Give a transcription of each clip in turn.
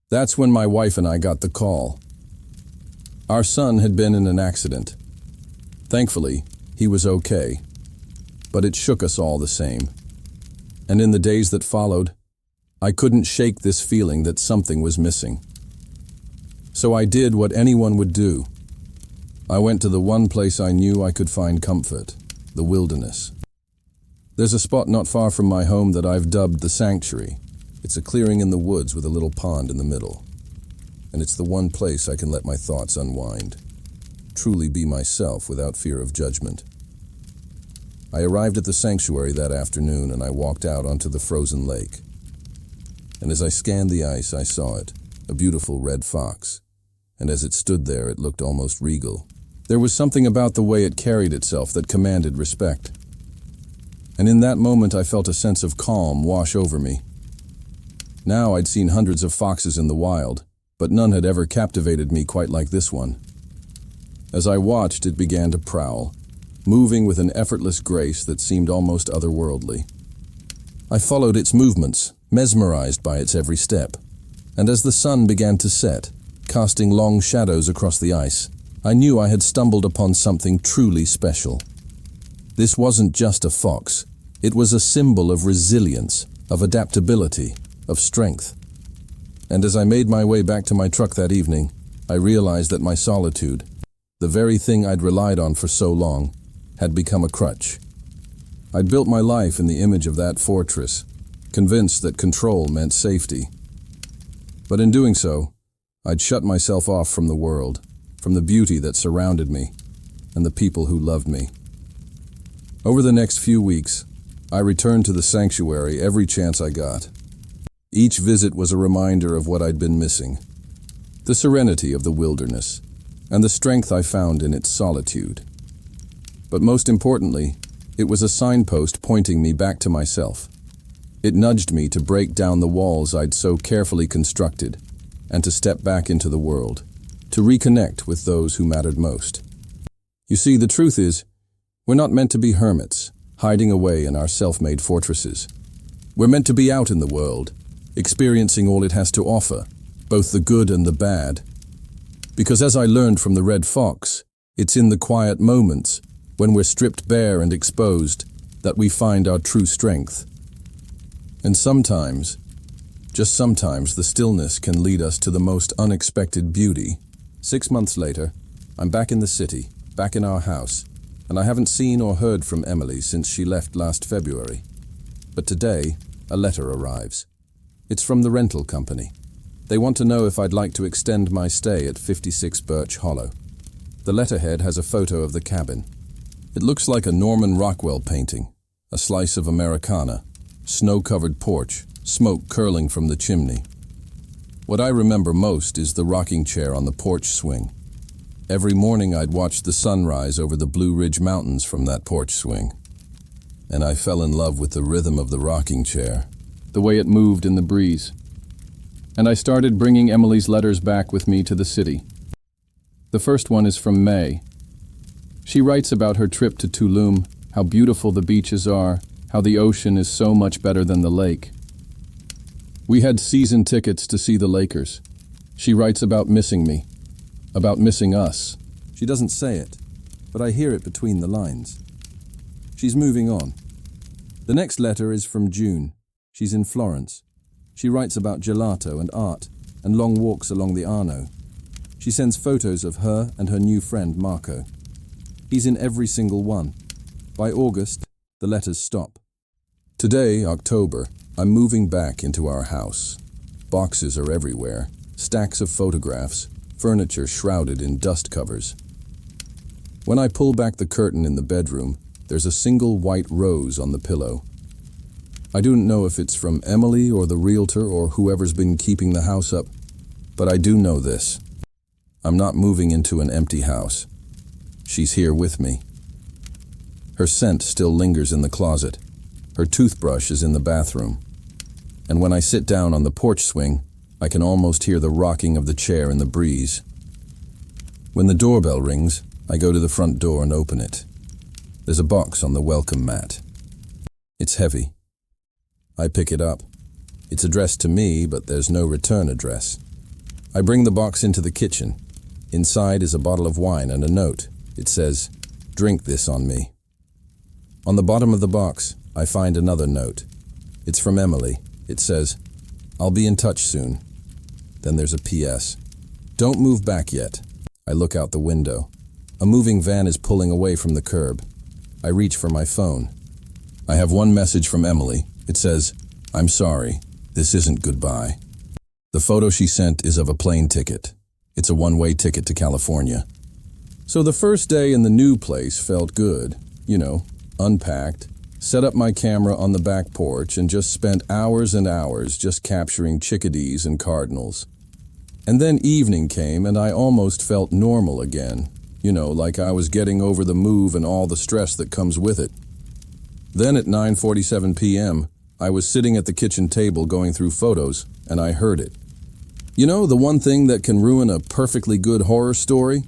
That's when my wife and I got the call. Our son had been in an accident. Thankfully, he was okay, but it shook us all the same. And in the days that followed, I couldn't shake this feeling that something was missing. So I did what anyone would do. I went to the one place I knew I could find comfort, the wilderness. There's a spot not far from my home that I've dubbed the sanctuary. It's a clearing in the woods with a little pond in the middle. And it's the one place I can let my thoughts unwind, truly be myself without fear of judgment. I arrived at the sanctuary that afternoon and I walked out onto the frozen lake. And as I scanned the ice, I saw it, a beautiful red fox. And as it stood there, it looked almost regal. There was something about the way it carried itself that commanded respect. And in that moment, I felt a sense of calm wash over me. Now I'd seen hundreds of foxes in the wild, but none had ever captivated me quite like this one. As I watched, it began to prowl, moving with an effortless grace that seemed almost otherworldly. I followed its movements, mesmerized by its every step. And as the sun began to set, casting long shadows across the ice, I knew I had stumbled upon something truly special. This wasn't just a fox. It was a symbol of resilience, of adaptability, of strength. And as I made my way back to my truck that evening, I realized that my solitude, the very thing I'd relied on for so long, had become a crutch. I'd built my life in the image of that fortress, convinced that control meant safety. But in doing so, I'd shut myself off from the world, from the beauty that surrounded me, and the people who loved me. Over the next few weeks, I returned to the sanctuary every chance I got. Each visit was a reminder of what I'd been missing, the serenity of the wilderness, and the strength I found in its solitude. But most importantly, it was a signpost pointing me back to myself. It nudged me to break down the walls I'd so carefully constructed, and to step back into the world, to reconnect with those who mattered most. You see, the truth is, we're not meant to be hermits, hiding away in our self-made fortresses. We're meant to be out in the world, experiencing all it has to offer, both the good and the bad. Because as I learned from the red fox, it's in the quiet moments, when we're stripped bare and exposed, that we find our true strength. And sometimes, just sometimes, the stillness can lead us to the most unexpected beauty. 6 months later, I'm back in the city, back in our house, and I haven't seen or heard from Emily since she left last February. But today, a letter arrives. It's from the rental company. They want to know if I'd like to extend my stay at 56 Birch Hollow. The letterhead has a photo of the cabin. It looks like a Norman Rockwell painting, a slice of Americana, snow-covered porch, smoke curling from the chimney. What I remember most is the rocking chair on the porch swing. Every morning I'd watch the sunrise over the Blue Ridge Mountains from that porch swing. And I fell in love with the rhythm of the rocking chair, the way it moved in the breeze. And I started bringing Emily's letters back with me to the city. The first one is from May. She writes about her trip to Tulum, how beautiful the beaches are, how the ocean is so much better than the lake. We had season tickets to see the Lakers. She writes about missing me, about missing us. She doesn't say it, but I hear it between the lines. She's moving on. The next letter is from June. She's in Florence. She writes about gelato and art and long walks along the Arno. She sends photos of her and her new friend Marco. He's in every single one. By August, the letters stop. Today, October, I'm moving back into our house. Boxes are everywhere, stacks of photographs, furniture shrouded in dust covers. When I pull back the curtain in the bedroom, there's a single white rose on the pillow. I don't know if it's from Emily or the realtor or whoever's been keeping the house up, but I do know this. I'm not moving into an empty house. She's here with me. Her scent still lingers in the closet. Her toothbrush is in the bathroom. And when I sit down on the porch swing, I can almost hear the rocking of the chair in the breeze. When the doorbell rings, I go to the front door and open it. There's a box on the welcome mat. It's heavy. I pick it up. It's addressed to me, but there's no return address. I bring the box into the kitchen. Inside is a bottle of wine and a note. It says, "Drink this on me." On the bottom of the box, I find another note. It's from Emily. It says, "I'll be in touch soon." Then there's a PS. "Don't move back yet." I look out the window. A moving van is pulling away from the curb. I reach for my phone. I have one message from Emily. It says, "I'm sorry. This isn't goodbye." The photo she sent is of a plane ticket. It's a one-way ticket to California. So the first day in the new place felt good. Unpacked, set up my camera on the back porch and just spent hours and hours just capturing chickadees and cardinals. And then evening came and I almost felt normal again. Like I was getting over the move and all the stress that comes with it. Then at 9:47 p.m., I was sitting at the kitchen table going through photos and I heard it. The one thing that can ruin a perfectly good horror story?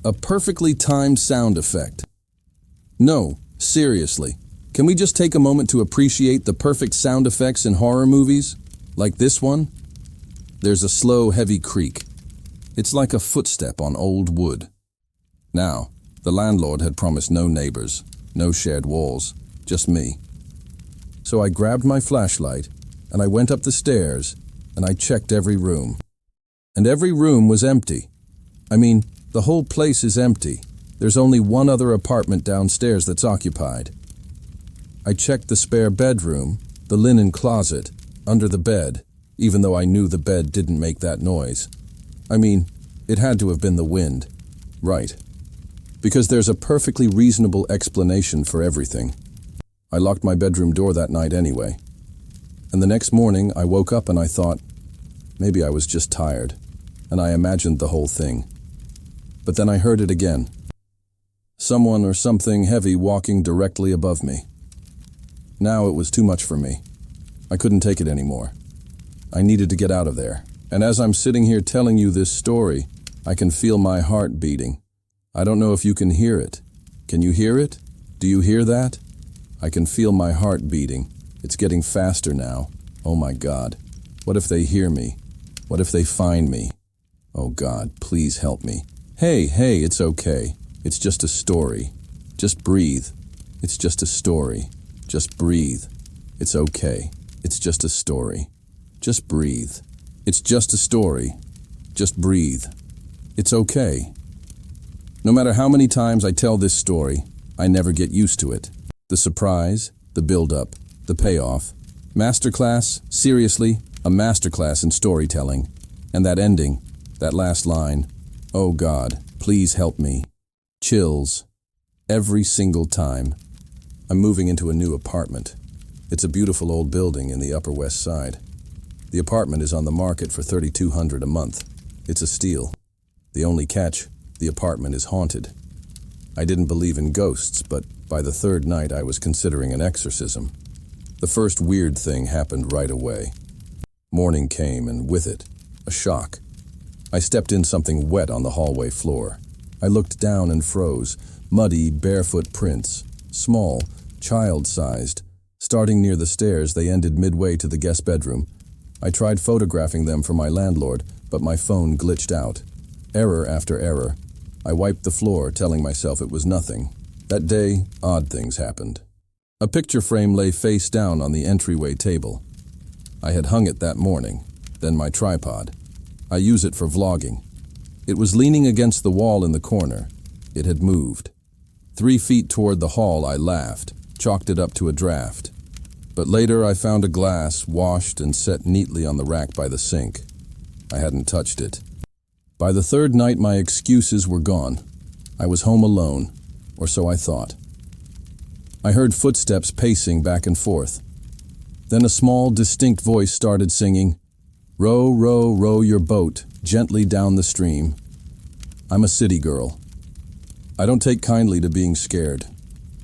A perfectly timed sound effect. No, seriously. Can we just take a moment to appreciate the perfect sound effects in horror movies? Like this one? There's a slow, heavy creak. It's like a footstep on old wood. Now, the landlord had promised no neighbors, no shared walls, just me. So I grabbed my flashlight and I went up the stairs and I checked every room. And every room was empty. I mean, the whole place is empty. There's only one other apartment downstairs that's occupied. I checked the spare bedroom, the linen closet, under the bed, even though I knew the bed didn't make that noise. I mean, it had to have been the wind. Right. Because there's a perfectly reasonable explanation for everything. I locked my bedroom door that night anyway. And the next morning I woke up and I thought, maybe I was just tired, and I imagined the whole thing. But then I heard it again. Someone or something heavy walking directly above me. Now it was too much for me. I couldn't take it anymore. I needed to get out of there. And as I'm sitting here telling you this story, I can feel my heart beating. I don't know if you can hear it. Can you hear it? Do you hear that? I can feel my heart beating. It's getting faster now. Oh my God. What if they hear me? What if they find me? Oh God, please help me. Hey, it's okay. It's just a story. Just breathe. It's just a story. Just breathe. It's okay. It's just a story. Just breathe. It's just a story. Just breathe. It's okay. No matter how many times I tell this story, I never get used to it. The surprise, the build-up, the payoff. Masterclass, seriously, a masterclass in storytelling. And that ending, that last line, oh God, please help me. Chills. Every single time. I'm moving into a new apartment. It's a beautiful old building in the Upper West Side. The apartment is on the market for $3,200 a month. It's a steal. The only catch, the apartment is haunted. I didn't believe in ghosts, but by the third night I was considering an exorcism. The first weird thing happened right away. Morning came, and with it, a shock. I stepped in something wet on the hallway floor. I looked down and froze. Muddy, barefoot prints. Small, child-sized. Starting near the stairs, they ended midway to the guest bedroom. I tried photographing them for my landlord, but my phone glitched out. Error after error. I wiped the floor, telling myself it was nothing. That day, odd things happened. A picture frame lay face down on the entryway table. I had hung it that morning, then my tripod. I use it for vlogging. It was leaning against the wall in the corner. It had moved. 3 feet toward the hall, I laughed, chalked it up to a draft. But later I found a glass, washed and set neatly on the rack by the sink. I hadn't touched it. By the third night, my excuses were gone. I was home alone, or so I thought. I heard footsteps pacing back and forth. Then a small, distinct voice started singing, "Row, row, row your boat gently down the stream." I'm a city girl. I don't take kindly to being scared.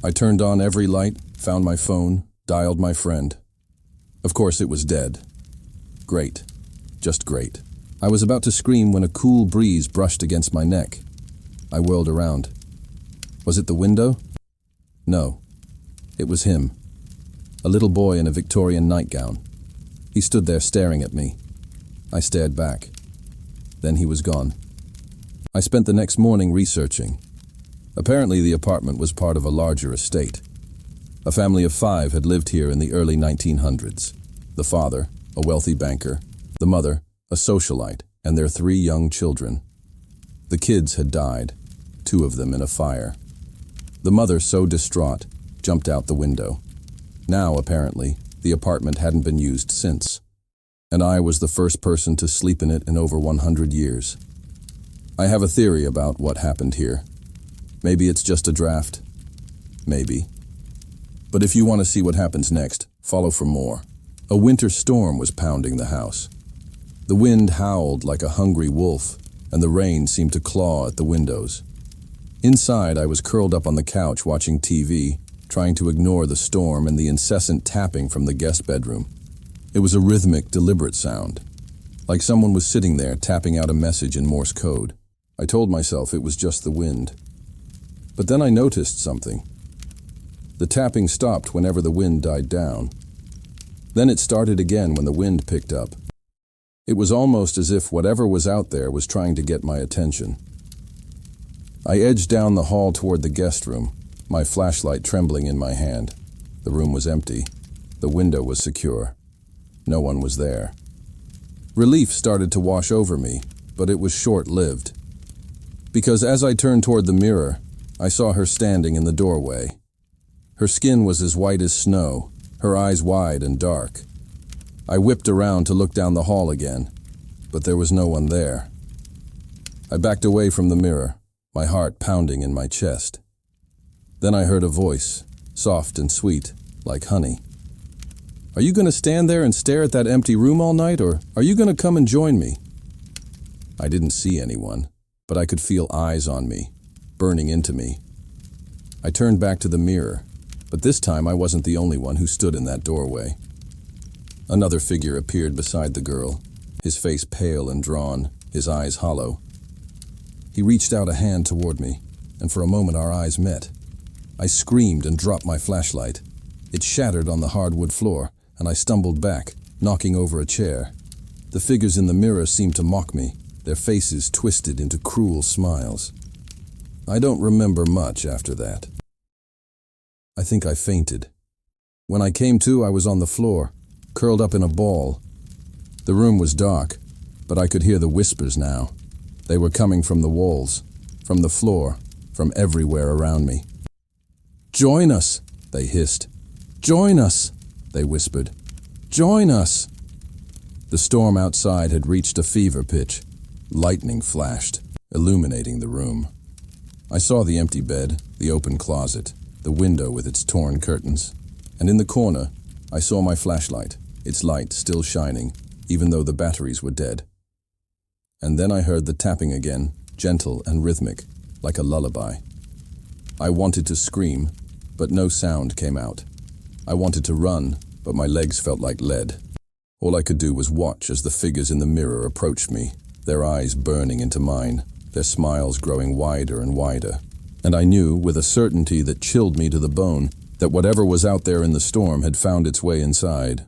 I turned on every light, found my phone, dialed my friend. Of course, it was dead. Great. Just great. I was about to scream when a cool breeze brushed against my neck. I whirled around. Was it the window? No. It was him. A little boy in a Victorian nightgown. He stood there staring at me. I stared back. Then he was gone. I spent the next morning researching. Apparently, the apartment was part of a larger estate. A family of 5 had lived here in the early 1900s. The father, a wealthy banker, the mother, a socialite, and their 3 young children. The kids had died, 2 of them in a fire. The mother, so distraught, jumped out the window. Now, apparently, the apartment hadn't been used since, and I was the first person to sleep in it in over 100 years. I have a theory about what happened here. Maybe it's just a draft. Maybe. But if you want to see what happens next, follow for more. A winter storm was pounding the house. The wind howled like a hungry wolf, and the rain seemed to claw at the windows. Inside, I was curled up on the couch watching TV, trying to ignore the storm and the incessant tapping from the guest bedroom. It was a rhythmic, deliberate sound, like someone was sitting there tapping out a message in Morse code. I told myself it was just the wind. But then I noticed something. The tapping stopped whenever the wind died down. Then it started again when the wind picked up. It was almost as if whatever was out there was trying to get my attention. I edged down the hall toward the guest room, my flashlight trembling in my hand. The room was empty. The window was secure. No one was there. Relief started to wash over me, but it was short-lived. Because as I turned toward the mirror, I saw her standing in the doorway. Her skin was as white as snow, her eyes wide and dark. I whipped around to look down the hall again, but there was no one there. I backed away from the mirror, my heart pounding in my chest. Then I heard a voice, soft and sweet, like honey. "Are you going to stand there and stare at that empty room all night, or are you going to come and join me?" I didn't see anyone, but I could feel eyes on me, burning into me. I turned back to the mirror, but this time I wasn't the only one who stood in that doorway. Another figure appeared beside the girl, his face pale and drawn, his eyes hollow. He reached out a hand toward me, and for a moment our eyes met. I screamed and dropped my flashlight. It shattered on the hardwood floor, and I stumbled back, knocking over a chair. The figures in the mirror seemed to mock me, their faces twisted into cruel smiles. I don't remember much after that. I think I fainted. When I came to, I was on the floor, curled up in a ball. The room was dark, but I could hear the whispers now. They were coming from the walls, from the floor, from everywhere around me. "Join us," they hissed. "Join us," they whispered. "Join us." The storm outside had reached a fever pitch. Lightning flashed, illuminating the room. I saw the empty bed, the open closet, the window with its torn curtains, and in the corner, I saw my flashlight, its light still shining, even though the batteries were dead. And then I heard the tapping again, gentle and rhythmic, like a lullaby. I wanted to scream, but no sound came out. I wanted to run, but my legs felt like lead. All I could do was watch as the figures in the mirror approached me, their eyes burning into mine, their smiles growing wider and wider. And I knew, with a certainty that chilled me to the bone, that whatever was out there in the storm had found its way inside.